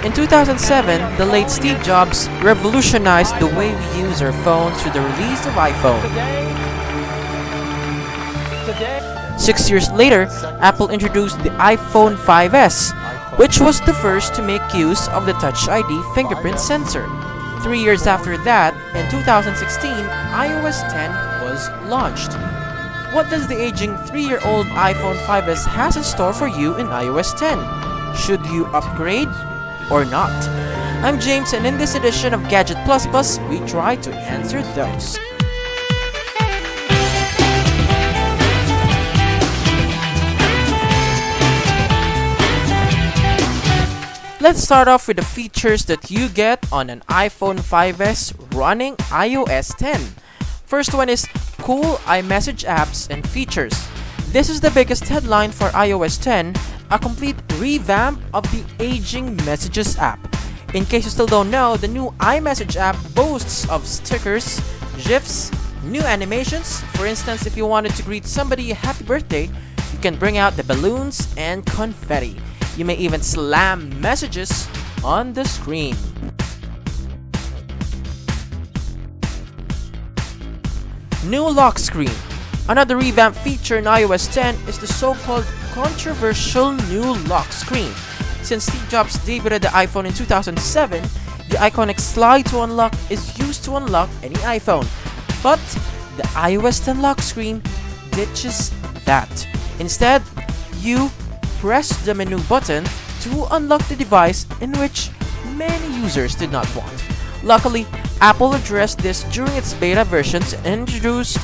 In 2007, the late Steve Jobs revolutionized the way we use our phones through the release of iPhone. 6 years later, Apple introduced the iPhone 5S, which was the first to make use of the Touch ID fingerprint sensor. 3 years after that, in 2016, iOS 10 was launched. What does the aging 3-year-old iPhone 5S has in store for you in iOS 10? Should you upgrade or not? I'm James, and in this edition of Gadget Plus Plus, we try to answer those. Let's start off with the features that you get on an iPhone 5S running iOS 10. First one is cool iMessage apps and features. This is the biggest headline for iOS 10, a complete revamp of the aging Messages app. In case you still don't know, the new iMessage app boasts of stickers, GIFs, new animations. For instance, if you wanted to greet somebody a happy birthday, you can bring out the balloons and confetti. You may even slam messages on the screen. New lock screen. Another revamped feature in iOS 10 is the so-called controversial new lock screen. Since Steve Jobs debuted the iPhone in 2007, the iconic slide to unlock is used to unlock any iPhone. But the iOS 10 lock screen ditches that. Instead, you press the menu button to unlock the device, in which many users did not want. Luckily, Apple addressed this during its beta versions and introduced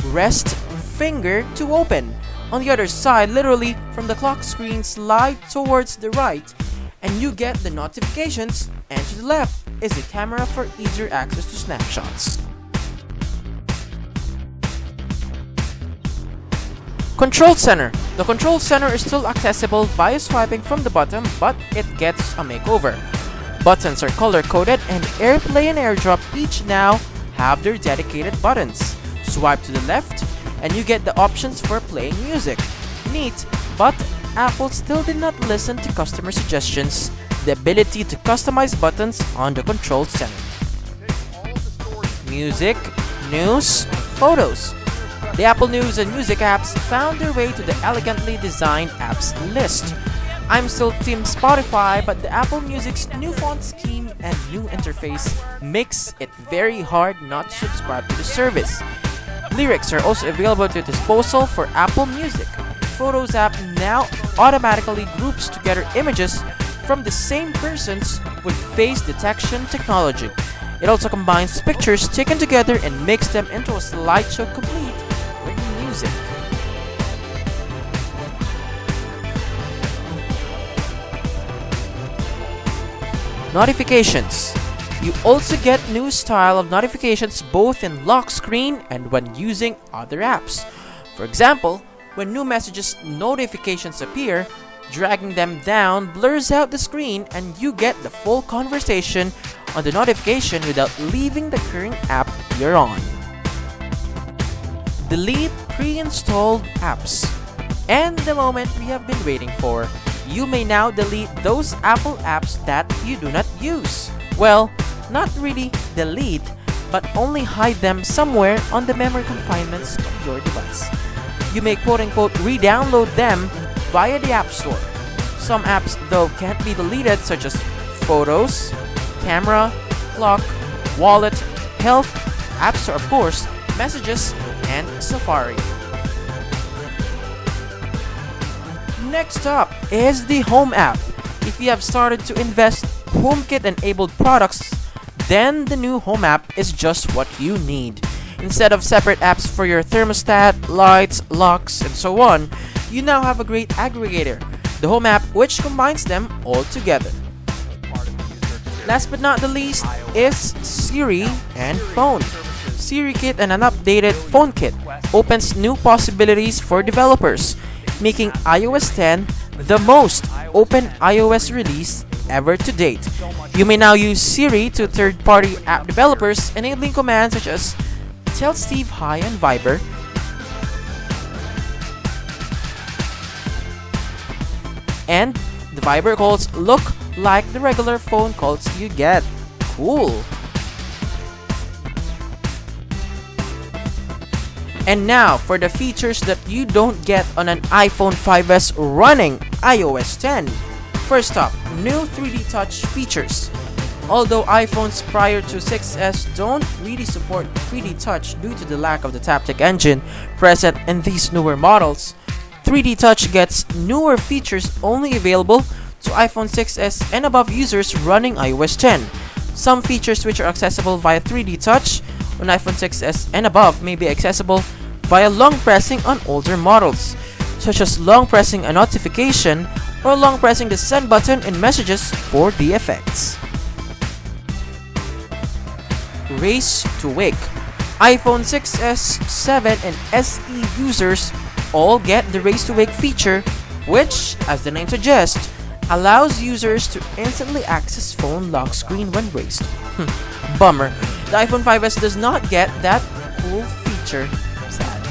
Rest Finger to Open. On the other side, literally from the clock screen, slide towards the right and you get the notifications, and to the left is the camera for easier access to snapshots. Control Center. The Control Center is still accessible via swiping from the bottom, but it gets a makeover. Buttons are color-coded, and AirPlay and AirDrop each now have their dedicated buttons. Swipe to the left, and you get the options for playing music. Neat, but Apple still did not listen to customer suggestions, the ability to customize buttons on the Control Center. Music, news, photos. The Apple News and Music apps found their way to the elegantly designed apps list. I'm still Team Spotify, but the Apple Music's new font scheme and new interface makes it very hard not to subscribe to the service. Lyrics are also available at your disposal for Apple Music. Photos app now automatically groups together images from the same persons with face detection technology. It also combines pictures taken together and makes them into a slideshow complete with music. Notifications. You also get new style of notifications both in lock screen and when using other apps. For example, when new messages notifications appear, dragging them down blurs out the screen and you get the full conversation on the notification without leaving the current app you're on. Delete pre-installed apps. And the moment we have been waiting for, you may now delete those Apple apps that you do not use. Well, not really delete, but only hide them somewhere on the memory confinements of your device. You may quote-unquote re-download them via the App Store. Some apps though can't be deleted, such as Photos, Camera, Clock, Wallet, Health, App Store of course, Messages, and Safari. Next up is the Home app. If you have started to invest HomeKit-enabled products, then the new Home app is just what you need. Instead of separate apps for your thermostat, lights, locks, and so on, you now have a great aggregator, the Home app, which combines them all together. Last but not the least is Siri and Phone. Siri Kit and an updated Phone Kit opens new possibilities for developers, making iOS 10 the most open iOS release ever to date. You may now use Siri to third-party app developers, enabling commands such as Tell Steve hi on Viber, and the Viber calls look like the regular phone calls you get. Cool! And now for the features that you don't get on an iPhone 5S running iOS 10. First up, new 3D Touch features. Although iPhones prior to 6S don't really support 3D Touch due to the lack of the Taptic engine present in these newer models, 3D Touch gets newer features only available to iPhone 6S and above users running iOS 10. Some features which are accessible via 3D Touch on iPhone 6S and above may be accessible via long pressing on older models, such as long pressing a notification or long pressing the send button in messages for the effects. Race to Wake. iPhone 6S, 7, and SE users all get the Race to Wake feature, which, as the name suggests, allows users to instantly access phone lock screen when raised. Bummer. The iPhone 5S does not get that cool feature. Sad.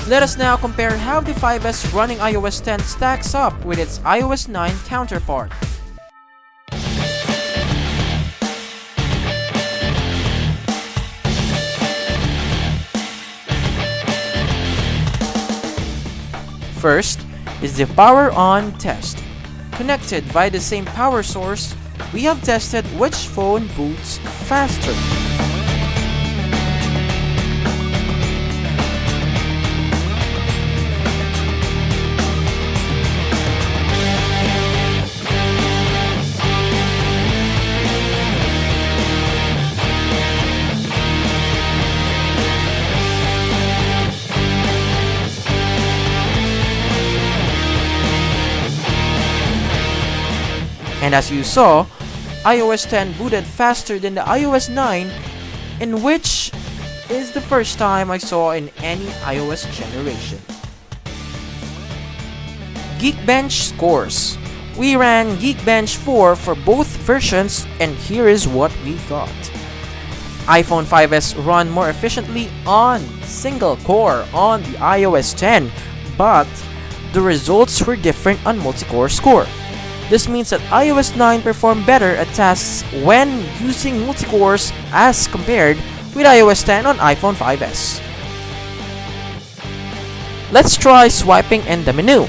Let us now compare how the 5S running iOS 10 stacks up with its iOS 9 counterpart. First is the power on test. Connected via the same power source, we have tested which phone boots faster. And as you saw, iOS 10 booted faster than the iOS 9, in which is the first time I saw in any iOS generation. Geekbench scores. We ran Geekbench 4 for both versions, and here is what we got. iPhone 5S run more efficiently on single core on the iOS 10, but the results were different on multi-core score. This means that iOS 9 performed better at tasks when using multi-cores as compared with iOS 10 on iPhone 5S. Let's try swiping in the menu.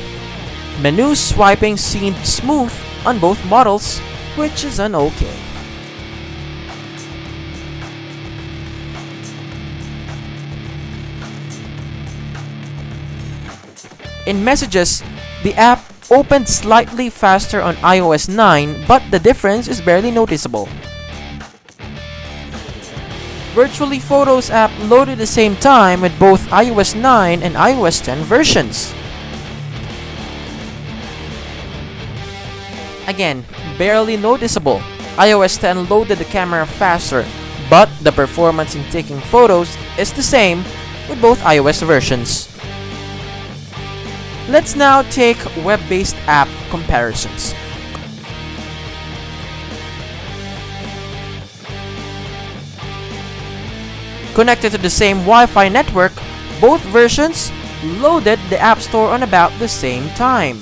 Menu swiping seemed smooth on both models, which is an okay. In messages, the app opened slightly faster on iOS 9, but the difference is barely noticeable. Virtually Photos app loaded at the same time with both iOS 9 and iOS 10 versions. Again, barely noticeable. iOS 10 loaded the camera faster, but the performance in taking photos is the same with both iOS versions. Let's now take web-based app comparisons. Connected to the same Wi-Fi network, both versions loaded the App Store on about the same time.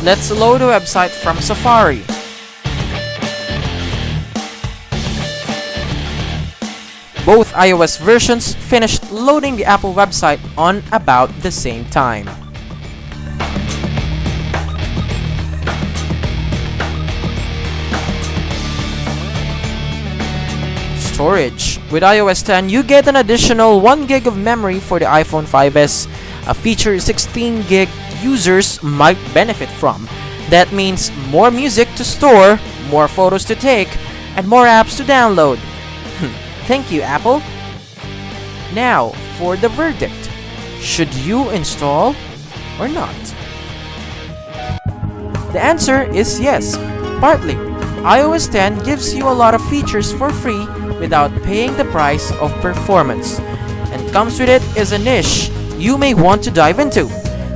Let's load a website from Safari. Both iOS versions finished loading the Apple website on about the same time. Storage. With iOS 10, you get an additional 1 gig of memory for the iPhone 5S, a feature 16 gig users might benefit from. That means more music to store, more photos to take, and more apps to download. Thank you, Apple. Now, for the verdict. Should you install or not? The answer is yes, partly. iOS 10 gives you a lot of features for free without paying the price of performance. And comes with it is a niche you may want to dive into.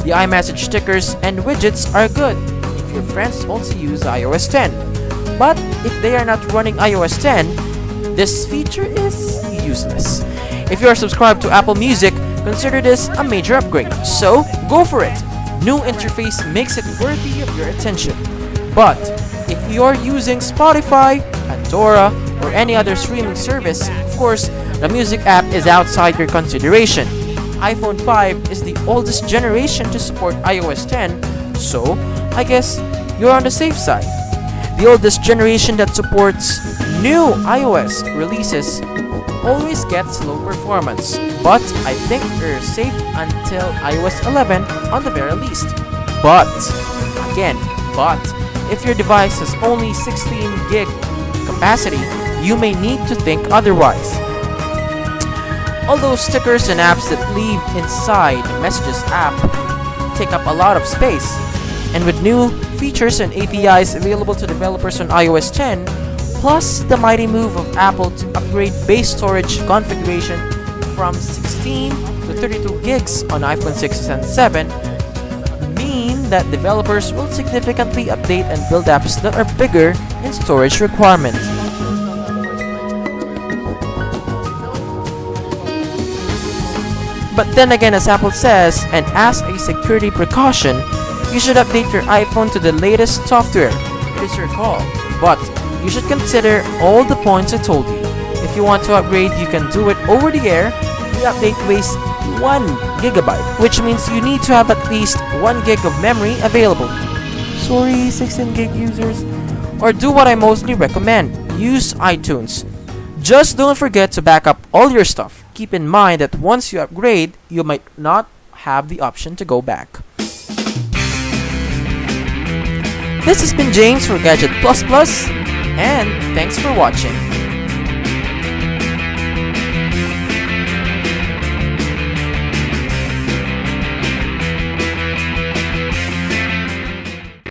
The iMessage stickers and widgets are good if your friends also use iOS 10. But if they are not running iOS 10, this feature is useless. If you are subscribed to Apple Music, consider this a major upgrade. So, go for it! new interface makes it worthy of your attention. But if you're using Spotify, Pandora, or any other streaming service, of course, the music app is outside your consideration. iPhone 5 is the oldest generation to support iOS 10, so I guess you're on the safe side. The oldest generation that supports new iOS releases always gets low performance, but I think you're safe until iOS 11 on the very least. But if your device has only 16 gig capacity, you may need to think otherwise. Although stickers and apps that live inside the Messages app take up a lot of space, and with new features and APIs available to developers on iOS 10, plus the mighty move of Apple to upgrade base storage configuration from 16 to 32 gigs on iPhone 6 and 7, mean that developers will significantly update and build apps that are bigger in storage requirements. But then again, as Apple says, and as a security precaution, you should update your iPhone to the latest software. It is your call, but you should consider all the points I told you. If you want to upgrade, you can do it over the air. The update weighs 1 gigabyte, which means you need to have at least 1 gig of memory available. Sorry, 16 gig users. Or do what I mostly recommend, use iTunes. Just don't forget to back up all your stuff. Keep in mind that once you upgrade, you might not have the option to go back. This has been James for Gadget Plus Plus, and thanks for watching.